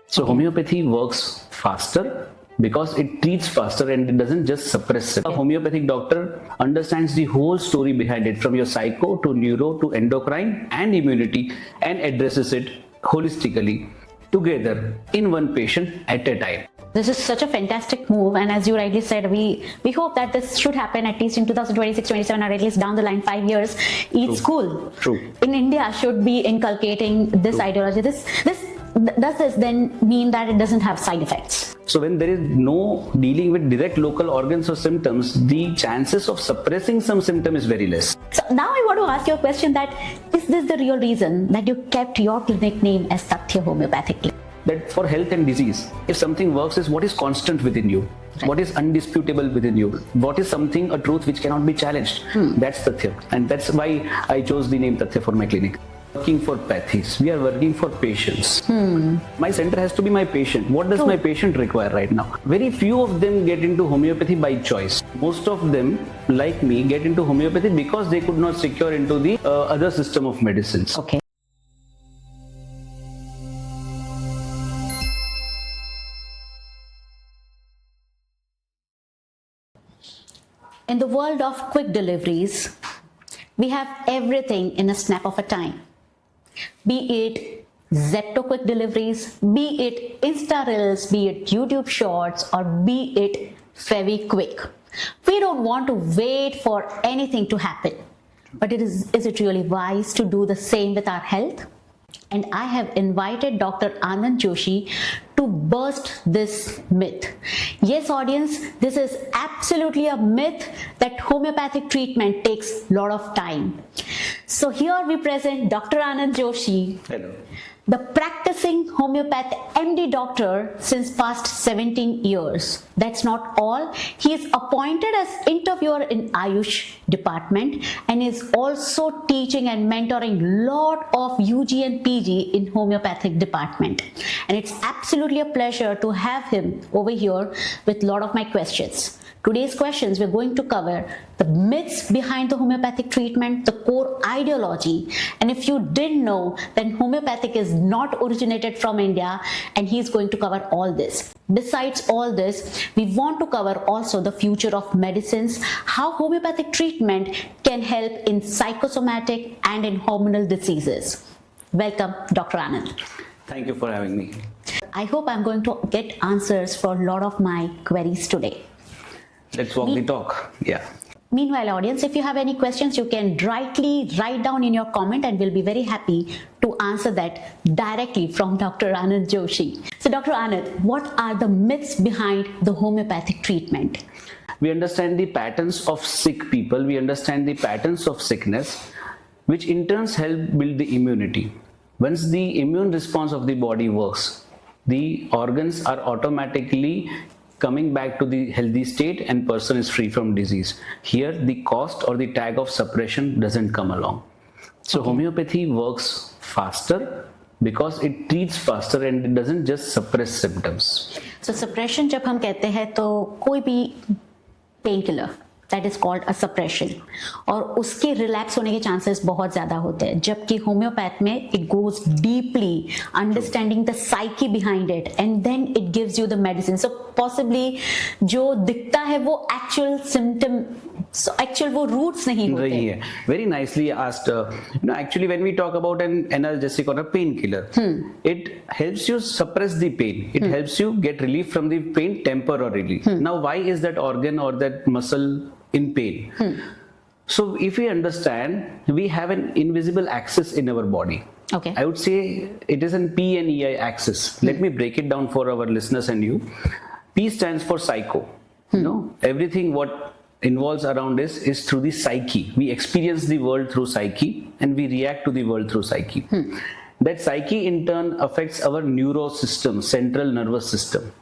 So homeopathy works faster because it treats faster and it doesn't just suppress it. A homeopathic doctor understands the whole story behind it, from your psycho to neuro to endocrine and immunity, and addresses it holistically together in one patient at a time. This is such a fantastic move, and as you rightly said, we hope that this should happen at least in 2026-27, or at least down the line 5 years. Each school in India should be inculcating this ideology. Does this then mean that it doesn't have side effects? So when there is no dealing with direct local organs or symptoms, the chances of suppressing some symptom is very less. So now I want to ask you a question: that is this the real reason that you kept your clinic name as Sathya Homeopathic Clinic? That for health and disease, if something works, is what is constant within you, what is undisputable within you, what is something, a truth which cannot be challenged. That's Tathya, and that's why I chose the name Tathya for my clinic. Working for pathies, we are working for patients. My center has to be my patient. What does my patient require right now? Very few of them get into homeopathy by choice. Most of them, like me, get into homeopathy because they could not secure into the other system of medicines. Okay. In the world of quick deliveries, we have everything in a snap of a time. Be it Zepto quick deliveries, be it Insta Reels, be it YouTube Shorts, or be it Feviquick. We don't want to wait for anything to happen. But is it really wise to do the same with our health? And I have invited Dr. Anand Joshi to burst this myth. Yes, audience, this is absolutely a myth that homeopathic treatment takes a lot of time. So here we present Dr. Anand Joshi. Hello. The practicing homeopath MD doctor since past 17 years. That's not all. He is appointed as interviewer in Ayush department and is also teaching and mentoring lot of UG and PG in homeopathic department. And it's absolutely a pleasure to have him over here with a lot of my questions. Today's questions, we're going to cover the myths behind the homeopathic treatment, the core ideology, and if you didn't know, then homeopathic is not originated from India, and he's going to cover all this. Besides all this, we want to cover also the future of medicines, how homeopathic treatment can help in psychosomatic and in hormonal diseases. Welcome, Dr. Anand. Thank you for having me. I hope I'm going to get answers for a lot of my queries today. Let's walk the talk. Yeah. Meanwhile, audience, if you have any questions, you can rightly write down in your comment and we'll be very happy to answer that directly from Dr. Anand Joshi. So Dr. Anand, what are the myths behind the homeopathic treatment? We understand the patterns of sick people. We understand the patterns of sickness, which in turn help build the immunity. Once the immune response of the body works, the organs are automatically coming back to the healthy state and person is free from disease. Here the cost or the tag of suppression doesn't come along. So homeopathy works faster because it treats faster and it doesn't just suppress symptoms. So suppression जब हम कहते हैं तो कोई भी painkiller, that is called a suppression, और उसके relapse होने के चांसेस बहुत ज़्यादा होते हैं, जबकि होम्योपैथ में it goes deeply understanding the psyche behind it and then it gives you the medicine. So possibly जो दिखता है वो actual symptom, so actual वो roots नहीं होते. Very nicely asked. Actually when we talk about an analgesic or a painkiller, it helps you suppress the pain. It helps you get relief from the pain temporarily. Now why is that organ or that muscle in pain? So if we understand, we have an invisible axis in our body. Okay. I would say it is an P and EI axis. Let me break it down for our listeners and you. P stands for psycho. Everything what involves around us is through the psyche. We experience the world through psyche and we react to the world through psyche. That psyche in turn affects our neurosystem, central nervous system,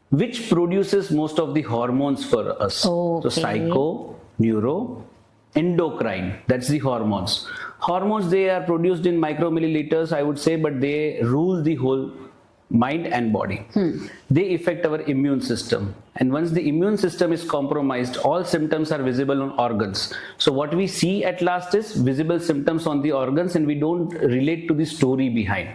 which produces most of the hormones for us. So psycho, neuro, endocrine, that's the hormones. Hormones, they are produced in micromilliliters, I would say, but they rule the whole mind and body. They affect our immune system. And once the immune system is compromised, all symptoms are visible on organs. So what we see at last is visible symptoms on the organs and we don't relate to the story behind.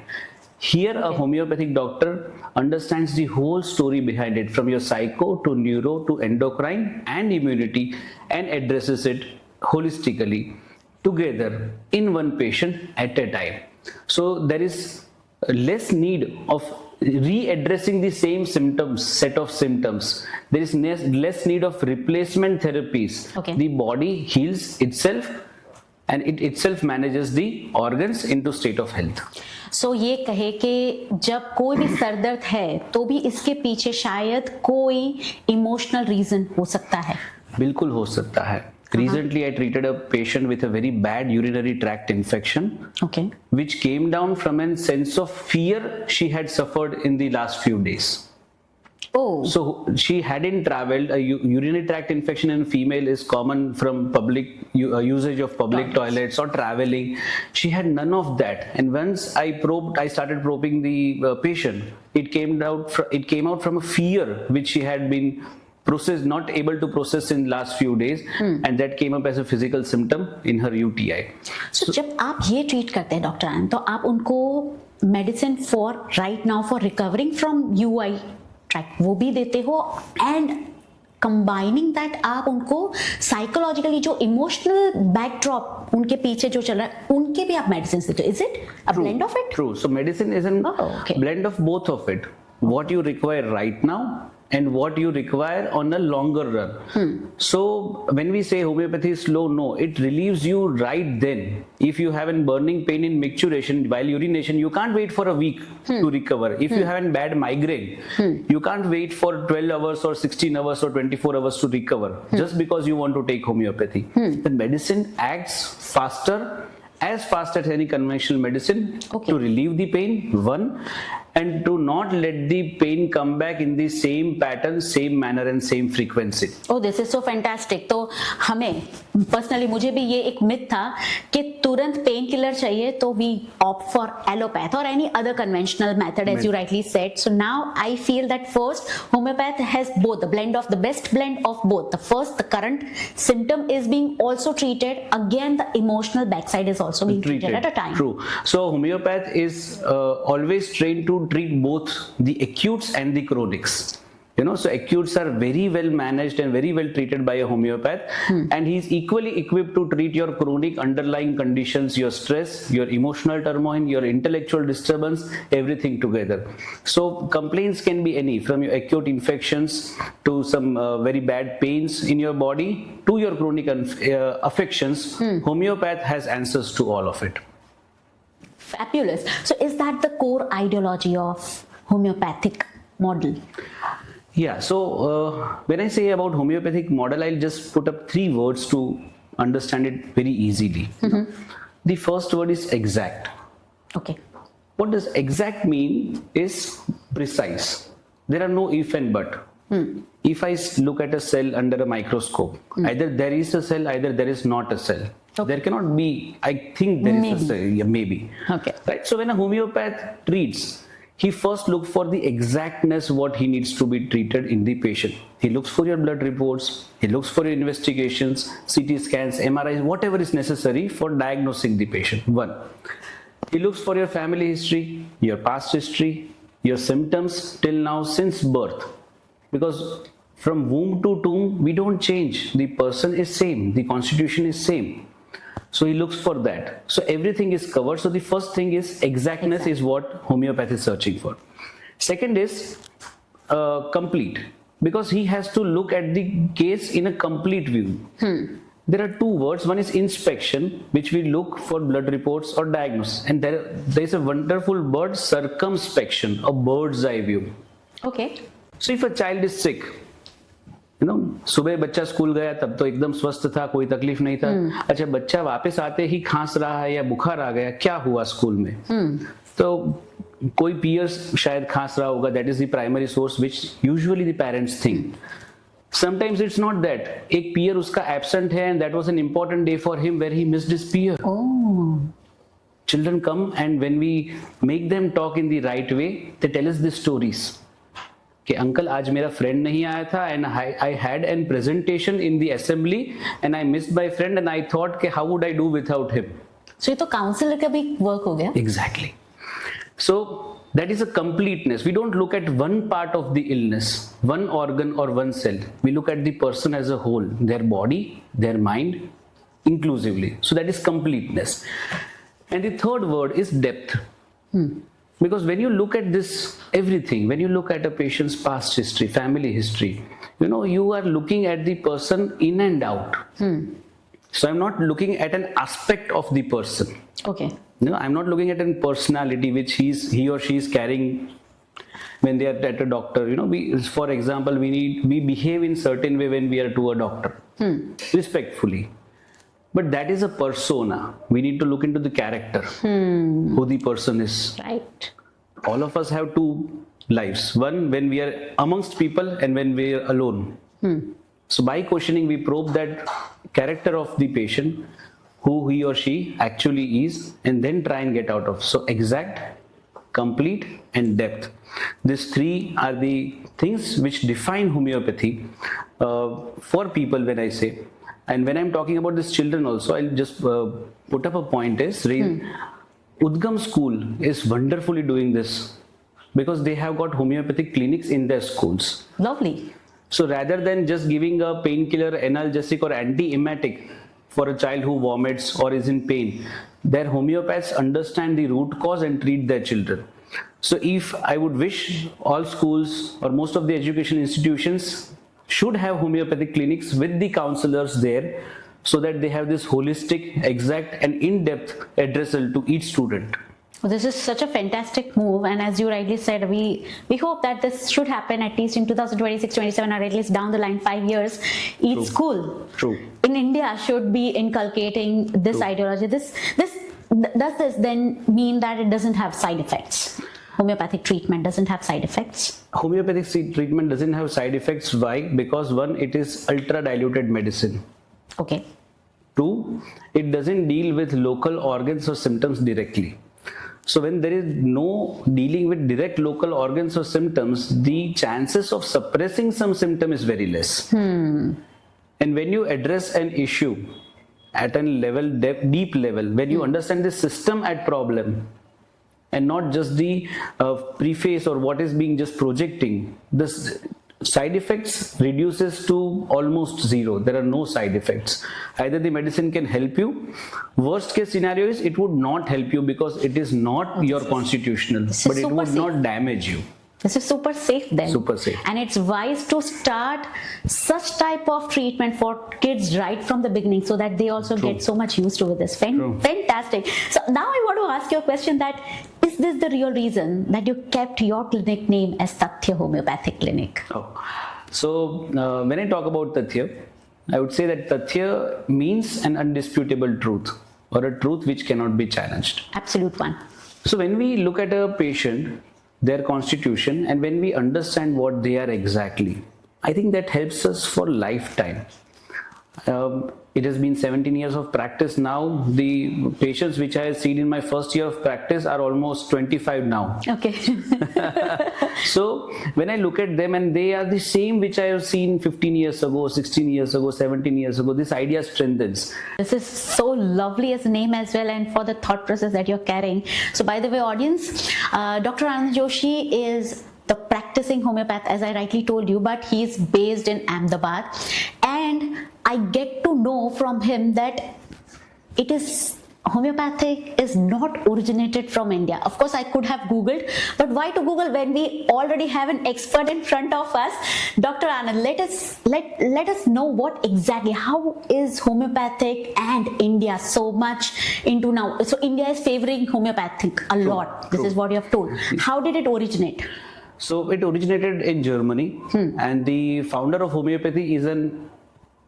Here, a homeopathic doctor understands the whole story behind it, from your psycho to neuro to endocrine and immunity, and addresses it holistically together in one patient at a time. So there is less need of readdressing the same set of symptoms. There is less need of replacement therapies. Okay. The body heals itself and it itself manages the organs into state of health. सो ये कहे कि जब कोई भी sir दर्द है तो भी इसके पीछे शायद कोई इमोशनल रीजन हो सकता है. बिल्कुल हो सकता है. Recently, I treated a patient with a very bad urinary tract infection, Okay. which came down from a sense of fear she had suffered in the last few days. Oh. So she hadn't traveled. A urinary tract infection in female is common from public usage of public toilets or traveling. She had none of that. And once I started probing the patient. It came out from a fear which she had been not able to process in last few days, and that came up as a physical symptom in her UTI. So जब आप ये treat करते हैं doctor आनंद, तो आप उनको medicine for right now for recovering from UI track वो भी देते हो, एंड कंबाइनिंग दैट आप उनको साइकोलॉजिकली जो इमोशनल बैकड्रॉप उनके पीछे जो चल रहा है उनके भी आप मेडिसिन देते हो. Is it a blend of it? True. So medicine is a blend of both of it. What you require right now and what you require on a longer run. So when we say homeopathy is slow, no, it relieves you right then. If you have a burning pain in micturition while urination, you can't wait for a week to recover. If you have a bad migraine, you can't wait for 12 hours or 16 hours or 24 hours to recover just because you want to take homeopathy. The medicine acts faster, as fast as any conventional medicine, to relieve the pain, one, and to not let the pain come back in the same pattern, same manner and same frequency. Oh, this is so fantastic. तो हमें personally मुझे भी ये एक myth था कि तुरंत pain killer चाहिए तो वी ऑप्ट फॉर एलोपैथ और any other conventional method, as you rightly said. So now I feel that first homeopath has both the blend of the best blend of both. The first, the current symptom is being also treated. Again, the emotional backside is also being treated at a time. True. So homeopath is always trained to treat both the acutes and the chronics. So acutes are very well managed and very well treated by a homeopath, and he's equally equipped to treat your chronic underlying conditions, your stress, your emotional turmoil, your intellectual disturbance, everything together. So complaints can be any, from your acute infections to some very bad pains in your body to your chronic affections. Homeopath has answers to all of it. Fabulous. So is that the core ideology of homeopathic model? Yeah, so when I say about homeopathic model, I'll just put up 3 words to understand it very easily. The first word is exact. Okay. What does exact mean is precise. There are no if and but. If I look at a cell under a microscope, either there is a cell, either there is not a cell. There cannot be, I think there is a cell, yeah, maybe. Okay. Right? So when a homeopath treats, he first looks for the exactness what he needs to be treated in the patient. He looks for your blood reports, he looks for your investigations, CT scans, MRIs, whatever is necessary for diagnosing the patient. One. He looks for your family history, your past history, your symptoms till now since birth. Because from womb to tomb, we don't change. The person is same, the constitution is same. So he looks for that. So everything is covered. So the first thing is exactness is what homeopath is searching for. Second is complete, because he has to look at the case in a complete view. There are 2 words. One is inspection, which we look for blood reports or diagnosis. And there is a wonderful word, circumspection, a bird's eye view. Okay. So if a child is sick, सुबह बच्चा school गया तब तो एकदम स्वस्थ था, कोई तकलीफ नहीं था. अच्छा, बच्चा वापस आते ही खांस रहा है या बुखार आ गया, क्या हुआ स्कूल में? तो कोई पीयर्स शायद खांस रहा होगा. That is the primary source which usually the parents think. Sometimes it's not that. एक पीयर उसका एब्सेंट है and that was an important day for him where he missed his peer. Children come, and when we make them talk in the right way, they tell us the stories. कि uncle आज मेरा friend नहीं आया था and I had an presentation in the assembly and I missed my friend and I thought कि how would I do without him. So ये तो counsellor का भी वर्क हो गया. Exactly. So that is a completeness. We don't look at one part of the illness, one organ or one cell. We look at the person as a whole, their body, their mind, inclusively. So that is completeness. And the third word is depth. Because when you look at this, everything, when you look at a patient's past history, family history, you are looking at the person in and out. So I'm not looking at an aspect of the person. Okay. I'm not looking at a personality which he or she is carrying when they are at a doctor. For example, we behave in certain way when we are to a doctor, respectfully. But that is a persona. We need to look into the character, who the person is. Right. All of us have two lives. One when we are amongst people and when we are alone. So by questioning, we probe that character of the patient, who he or she actually is, and then try and get out of. So exact, complete, and depth. These three are the things which define homeopathy for people, when I say. And when I'm talking about these children also, I'll just put up a point is, Udgam school is wonderfully doing this because they have got homeopathic clinics in their schools. Lovely. So rather than just giving a painkiller, analgesic or anti-emetic for a child who vomits or is in pain, their homeopaths understand the root cause and treat their children. So if I would wish all schools or most of the education institutions should have homeopathic clinics with the counselors there, so that they have this holistic, exact and in-depth addressal to each student. Well, this is such a fantastic move, and as you rightly said, we hope that this should happen at least in 2026-27, or at least down the line 5 years. Each school in India should be inculcating this ideology. Does this then mean that it doesn't have side effects? Homeopathic treatment doesn't have side effects? Homeopathic treatment doesn't have side effects. Why? Because one, it is ultra diluted medicine. Okay. Two, it doesn't deal with local organs or symptoms directly. So when there is no dealing with direct local organs or symptoms, the chances of suppressing some symptom is very less. And when you address an issue at a level, deep level, when you understand the system at problem and not just the preface or what is being just projecting, this side effects reduces to almost zero. There are no side effects. Either the medicine can help you. Worst case scenario is it would not help you because it is not your constitutional, but it would not damage you. This is super safe then. Super safe. And it's wise to start such type of treatment for kids right from the beginning, so that they also get so much used to this. Fantastic. So now I want to ask you a question, that is this the real reason that you kept your clinic name as Tathya Homeopathic Clinic? So when I talk about Tathya, I would say that Tathya means an undisputable truth, or a truth which cannot be challenged. Absolute one. So when we look at a patient, their constitution, and when we understand what they are exactly, I think that helps us for lifetime. It has been 17 years of practice now. The patients which I have seen in my first year of practice are almost 25 now. Okay. So when I look at them, and they are the same which I have seen 15 years ago, 16 years ago, 17 years ago, this idea strengthens. This is so lovely as a name as well, and for the thought process that you're carrying. So by the way, audience, Dr. Anand Joshi is the practicing homeopath, as I rightly told you, but he is based in Ahmedabad, and I get to know from him that homeopathic is not originated from India. Of course, I could have Googled, but why to Google when we already have an expert in front of us? Dr. Anand, let us know what exactly, how is homeopathic and India so much into now? So India is favoring homeopathic a lot. This is what you have told. How did it originate? So it originated in Germany, and the founder of homeopathy is an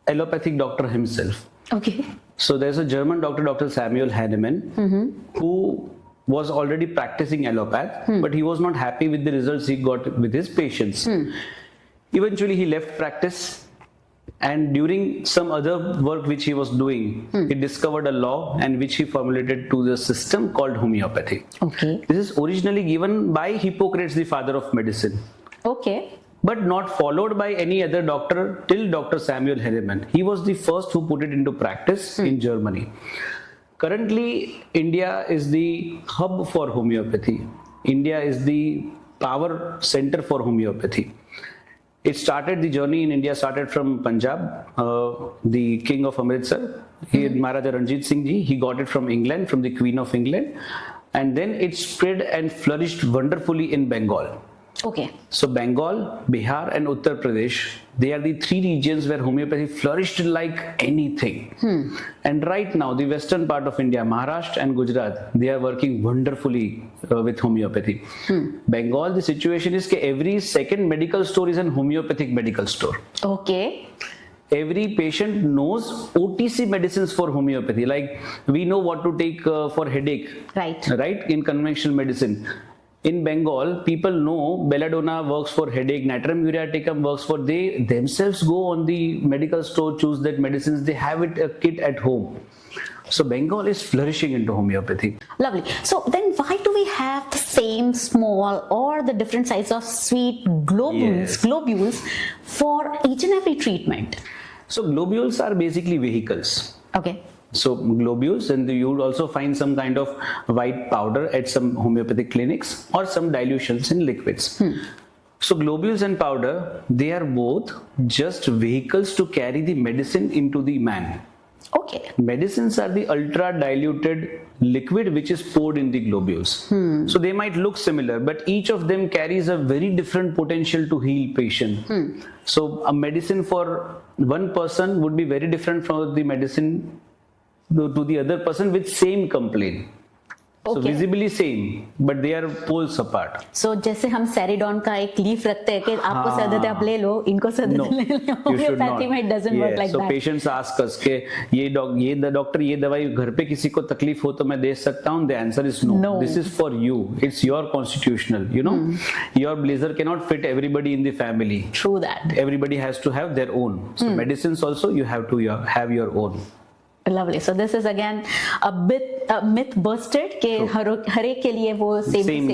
allopathic doctor himself. Okay. So there's a German doctor, Dr. Samuel Hahnemann, who was already practicing allopath, but he was not happy with the results he got with his patients. Eventually he left practice, and during some other work which he was doing, he discovered a law and which he formulated to the system called homeopathy. Okay. This is originally given by Hippocrates, the father of medicine. Okay. But not followed by any other doctor till Dr. Samuel Hahnemann. He was the first who put it into practice in Germany. Currently, India is the hub for homeopathy. India is the power center for homeopathy. The journey in India started from Punjab, the king of Amritsar, Maharaja Ranjit Singh Ji, he got it from England, from the Queen of England, and then it spread and flourished wonderfully in Bengal. Okay. So Bengal, Bihar and Uttar Pradesh, they are the three regions where homeopathy flourished like anything. And right now, the western part of India, Maharashtra and Gujarat, they are working wonderfully with homeopathy. Bengal, the situation is that every second medical store is a homeopathic medical store. Okay. Every patient knows OTC medicines for homeopathy. Like we know what to take for headache, right? In conventional medicine. In Bengal, people know belladonna works for headache, natrum muriaticum works for, they themselves go on the medical store, choose that medicines, they have it a kit at home. So Bengal is flourishing into homeopathy. Lovely. So then why do we have the same small or the different size of sweet globules for each and every treatment? So globules are basically vehicles. Okay. So globules, and you would also find some kind of white powder at some homeopathic clinics or some dilutions in liquids. So globules and powder, they are both just vehicles to carry the medicine into the man. Okay. Medicines are the ultra diluted liquid which is poured in the globules. So they might look similar, but each of them carries a very different potential to heal patient. So a medicine for one person would be very different from the medicine to the other person with same complaint. So visibly same, but they are poles apart. So जैसे हम सेरिडॉन का एक leaf रखते हैं कि आपको sir दर्द है आप ले लो, इनको सर दर्द ले लो. Homeopathy में it doesn't work like that. So patients ask us कि ये डॉक्टर ये दवाई घर पे किसी को तकलीफ हो तो मैं दे सकता हूँ? The answer is no. This is for you. It's your constitutional. You know, your blazer cannot fit everybody in the family. True that. Everybody has to have their own. So medicines also you have to have your own. Lovely. So this is again a myth busted कि हर एक के लिए वो same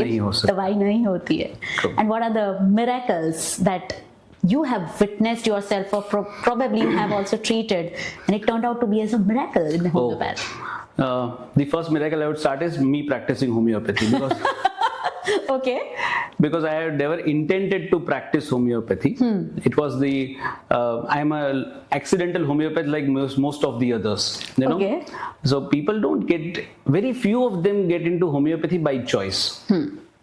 दवाई नहीं होती है. And what are the miracles that you have witnessed yourself or probably you have also treated and it turned out to be as a miracle in the homeopathy? The first miracle I would start is me practicing homeopathy because because I had never intended to practice homeopathy. It was I am a accidental homeopath like most of the others, you know. So people don't very few of them get into homeopathy by choice.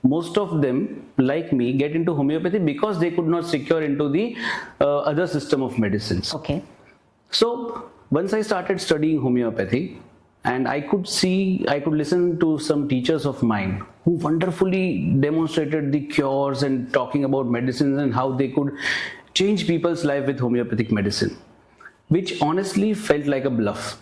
Most of them, like me, get into homeopathy because they could not secure into the other system of medicines. So once I started studying homeopathy, and I could listen to some teachers of mine who wonderfully demonstrated the cures and talking about medicines and how they could change people's life with homeopathic medicine, which honestly felt like a bluff.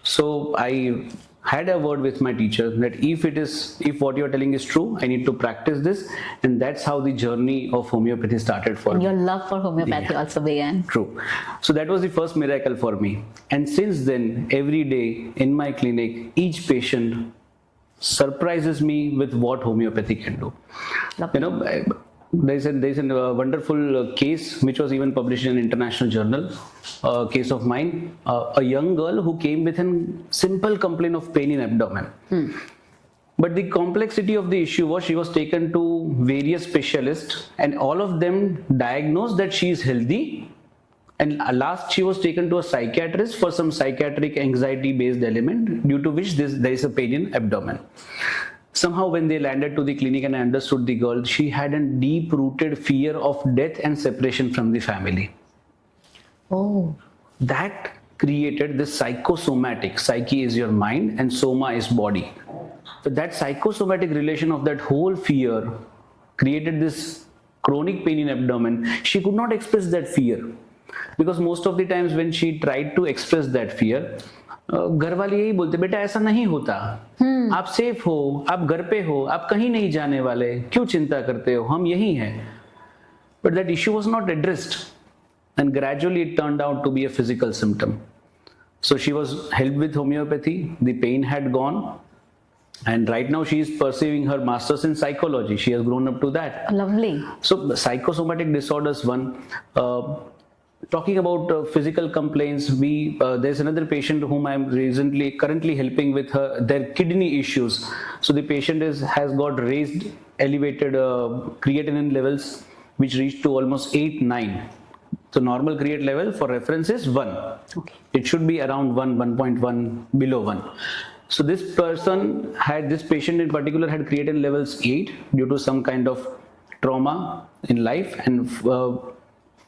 So I had a word with my teacher that if what you are telling is true, I need to practice this, and that's how the journey of homeopathy started for me. Your love for homeopathy also began. True. So that was the first miracle for me, and since then, every day in my clinic, each patient surprises me with what homeopathy can do. You know, there's a wonderful case which was even published in an international journal, a case of mine, a young girl who came with a simple complaint of pain in abdomen. But the complexity of the issue was she was taken to various specialists and all of them diagnosed that she is healthy, and last she was taken to a psychiatrist for some psychiatric anxiety based element due to which there is a pain in abdomen. Somehow when they landed to the clinic and I understood the girl, she had a deep-rooted fear of death and separation from the family. That created this psychosomatic, psyche is your mind and soma is body. So that psychosomatic relation of that whole fear created this chronic pain in abdomen. She could not express that fear because most of the times when she tried to express that fear, घर वाले यही बोलते बेटा ऐसा नहीं होता, आप safe हो, आप घर पे हो, आप कहीं नहीं जाने वाले, क्यों चिंता करते हो, हम यही हैं. But that issue was not addressed, and gradually it turned out to be a physical symptom. So she was helped with homeopathy, the pain had gone, and right now she is pursuing her master's in psychology. She has grown up to that. Lovely. So psychosomatic disorders, Talking about physical complaints, there's another patient whom I'm currently helping with their kidney issues. So the patient has got raised, elevated creatinine levels, which reached to almost 8-9. So normal create level for reference is 1. Okay. It should be around 1.1, below 1. So this patient in particular had creatinine levels 8 due to some kind of trauma in life, and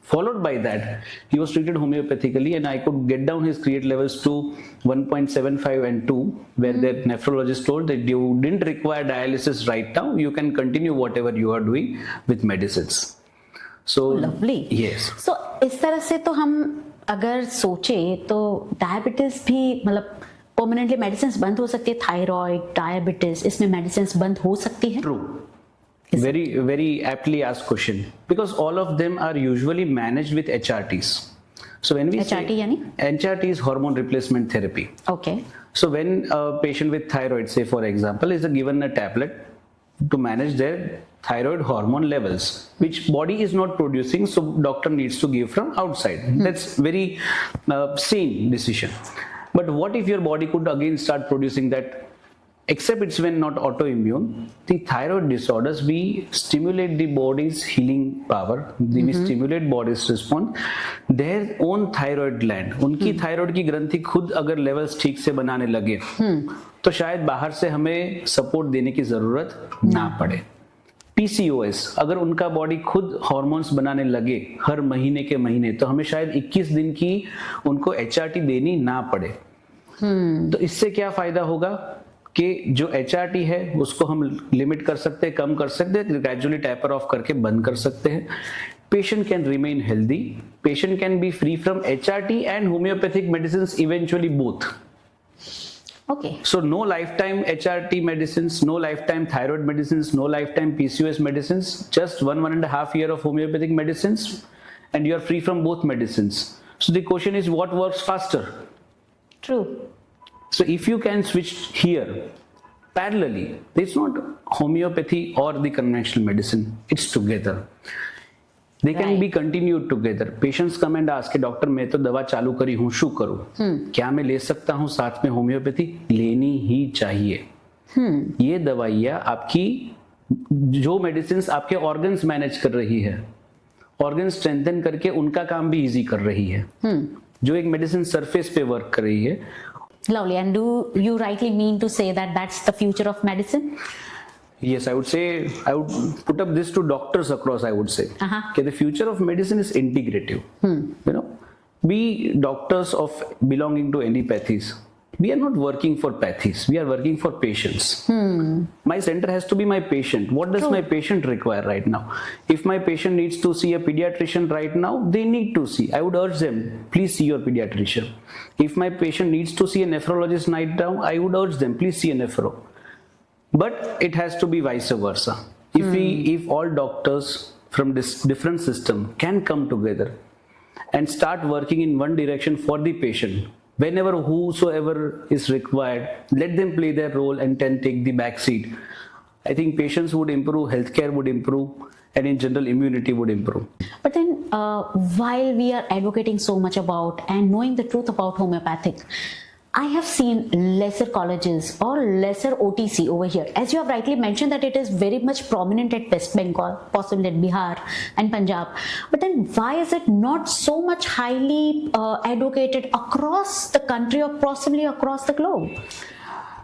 followed by that, he was treated homeopathically, and I could get down his creatinine levels to 1.75 and 2, where the nephrologist told that you didn't require dialysis right now, you can continue whatever you are doing with medicines. So lovely. Yes. So इस तरह से तो हम अगर सोचे तो diabetes भी मतलब परमानेंटली मेडिसिन बंद हो सकती है, थायराइड, डायबिटीज, इसमें मेडिसिन बंद हो सकती है? True. Very aptly asked question, because all of them are usually managed with HRTs. So when we HRT say यानी? HRT is hormone replacement therapy. Okay. So when a patient with thyroid, say for example, is given a tablet to manage their thyroid hormone levels, which body is not producing, so doctor needs to give from outside. That's very sane decision. But what if your body could again start producing that? Except it's when not autoimmune. The thyroid disorders, we stimulate the body's healing power. We stimulate body's response. Their own thyroid gland, उनकी thyroid की ग्रंथि खुद अगर levels ठीक से बनाने लगे, तो शायद बाहर से हमें support देने की जरूरत ना पड़े. PCOS, अगर उनका बॉडी खुद हॉर्मोन्स बनाने लगे हर महीने के महीने, तो हमें शायद 21 दिन की उनको HRT देनी ना पड़े. तो इससे क्या फायदा होगा कि जो HRT है उसको हम लिमिट कर सकते हैं, कम कर सकते हैं, ग्रेजुअली टैपर ऑफ करके बंद कर सकते हैं. Patient can remain healthy. Patient can be free from HRT and homeopathic medicines, eventually both. Okay. So no lifetime HRT medicines, no lifetime thyroid medicines, no lifetime PCOS medicines, just 1.5 year of homeopathic medicines, and you are free from both medicines. So the question is, what works faster? True. So if you can switch here parallelly, it's not homeopathy or the conventional medicine, it's together. They can be continued together. Patients come and ask, doctor मैं तो दवा चालू करी हूँ, शू करूँ? क्या मैं ले सकता हूँ साथ में होम्योपैथी? लेनी ही चाहिए. ये दवाइयाँ आपकी जो मेडिसिन आपके ऑर्गन्स मैनेज कर रही है, ऑर्गन स्ट्रेंथन करके उनका काम भी इजी कर रही है. जो एक मेडिसिन सरफेस पे वर्क कर रही है. Lovely. And do you rightly mean to say that that's the future of medicine? Yes, I would put up this to doctors across. I would say, okay, the future of medicine is integrative. You know, we doctors of belonging to any pathies, we are not working for pathies. We are working for patients. My center has to be my patient. What does my patient require right now? If my patient needs to see a pediatrician right now, they need to see. I would urge them, please see your pediatrician. If my patient needs to see a nephrologist right now, I would urge them, please see a nephro. But it has to be vice versa. If all doctors from this different system can come together and start working in one direction for the patient, whenever whosoever is required, let them play their role and then take the back seat. I think patients would improve, healthcare would improve, and in general immunity would improve. But then while we are advocating so much about and knowing the truth about homeopathic, I have seen lesser colleges or lesser OTC over here. As you have rightly mentioned that it is very much prominent at West Bengal, possibly at Bihar and Punjab. But then why is it not so much highly advocated across the country or possibly across the globe?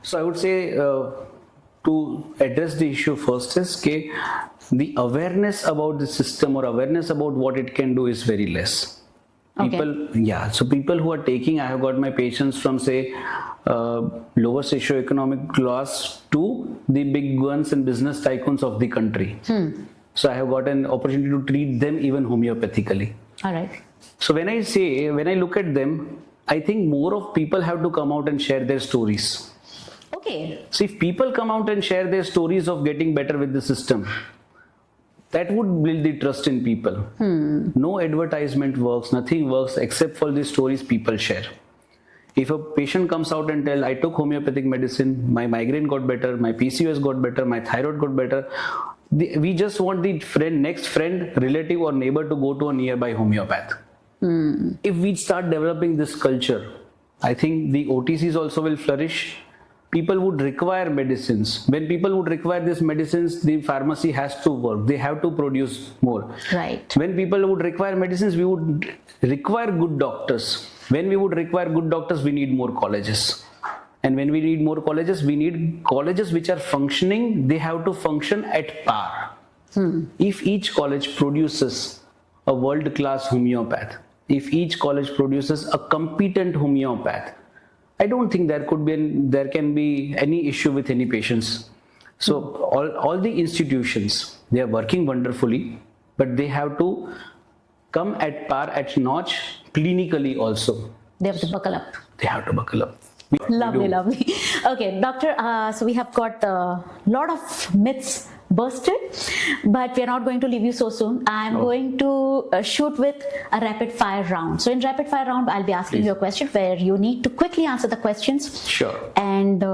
So I would say to address the issue first is that the awareness about the system or awareness about what it can do is very less. So people who are taking, I have got my patients from say lower socioeconomic class to the big ones and business tycoons of the country. So I have got an opportunity to treat them even homeopathically. All right. So when I look at them, I think more of people have to come out and share their stories. Okay. So if people come out and share their stories of getting better with the system, that would build the trust in people. No advertisement works, nothing works except for the stories people share. If a patient comes out and tell, I took homeopathic medicine, my migraine got better, my PCOS got better, my thyroid got better, we just want the next friend, relative or neighbor to go to a nearby homeopath. If we start developing this culture, I think the OTCs also will flourish. People would require medicines. When people would require these medicines, the pharmacy has to work. They have to produce more. Right. When people would require medicines, we would require good doctors. When we would require good doctors, we need more colleges. And when we need more colleges, we need colleges which are functioning. They have to function at par. If each college produces a world-class homeopath, if each college produces a competent homeopath, I don't think there can be any issue with any patients. So all the institutions, they are working wonderfully, but they have to come at par, at notch, clinically also. They have to buckle up. They have to buckle up. Lovely. Okay, doctor, so we have got a lot of myths busted, but we are not going to leave you so soon. I'm going to shoot with a rapid fire round. So in rapid fire round, I'll be asking you a question where you need to quickly answer the questions. Sure. And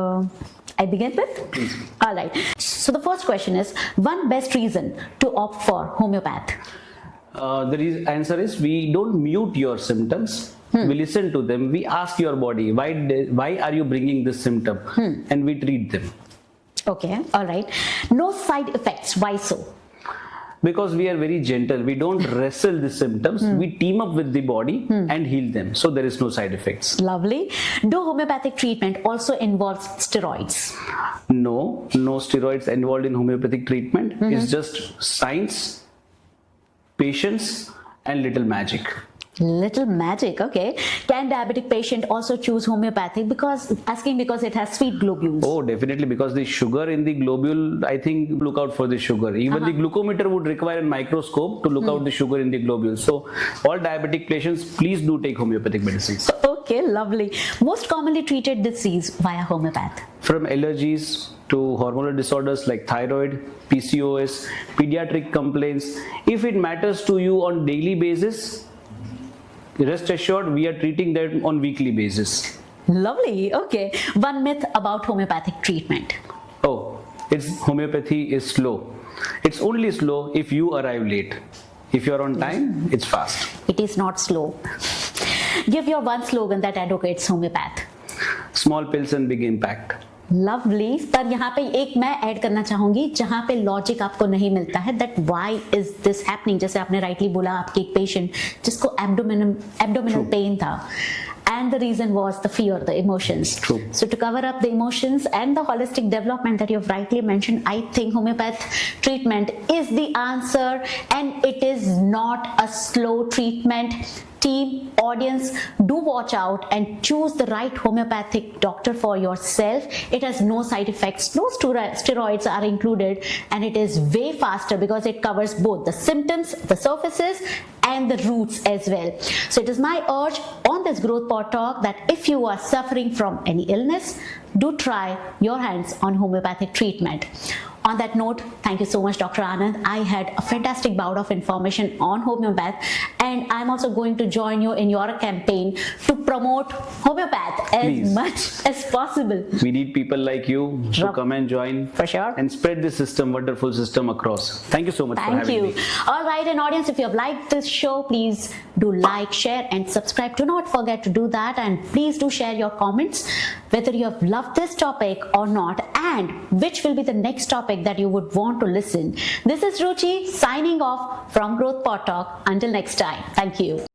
I begin with? Please. All right. So the first question is, one best reason to opt for homeopath? The answer is, we don't mute your symptoms. We listen to them. We ask your body, why are you bringing this symptom? And we treat them. Okay, all right. No side effects. Why so? Because we are very gentle. We don't wrestle the symptoms. We team up with the body and heal them. So there is no side effects. Lovely. Do homeopathic treatment also involves steroids? No steroids involved in homeopathic treatment. It's just science, patience, and little magic. Little magic, okay. Can diabetic patient also choose homeopathic? Because it has sweet globules. Oh, definitely, because the sugar in the globule, I think, look out for the sugar. Even the glucometer would require a microscope to look out the sugar in the globules. So all diabetic patients, please do take homeopathic medicines. Okay, lovely. Most commonly treated disease via homeopath? From allergies to hormonal disorders like thyroid, PCOS, pediatric complaints. If it matters to you on daily basis, rest assured, we are treating them on weekly basis. Lovely. Okay. One myth about homeopathic treatment. Oh, homeopathy is slow. It's only slow if you arrive late. If you're on time, it's fast. It is not slow. Give your one slogan that advocates homeopath. Small pills and big impact. Lovely पर यहाँ पे एक मैं add करना चाहूंगी जहाँ पे logic आपको नहीं मिलता है that why is this happening. जैसे आपने राइटली बोला, आपके एक पेशेंट जिसको एब्डोमिनल पेन था, and the reason was the fear, the emotions. True. So to cover up the emotions and the holistic development that you've rightly mentioned, I think homeopath treatment is the answer, and it is not a slow treatment. Team, audience, do watch out and choose the right homeopathic doctor for yourself. It has no side effects, no steroids are included, and it is way faster because it covers both the symptoms, the surfaces, and the roots as well. So it is my urge on this Groath PodTalk that if you are suffering from any illness, do try your hands on homeopathic treatment. On that note, thank you so much, Dr. Anand. I had a fantastic bout of information on homeopath, and I'm also going to join you in your campaign to promote homeopath as much as possible. We need people like you to come and join for sure and spread this system, wonderful system across. Thank you so much for having me. All right, and audience, if you have liked this show, please do like, share, and subscribe. Do not forget to do that, and please do share your comments whether you have loved this topic or not, and which will be the next topic that you would want to listen. This is Ruchi signing off from Groath PodTalk. Until next time, thank you.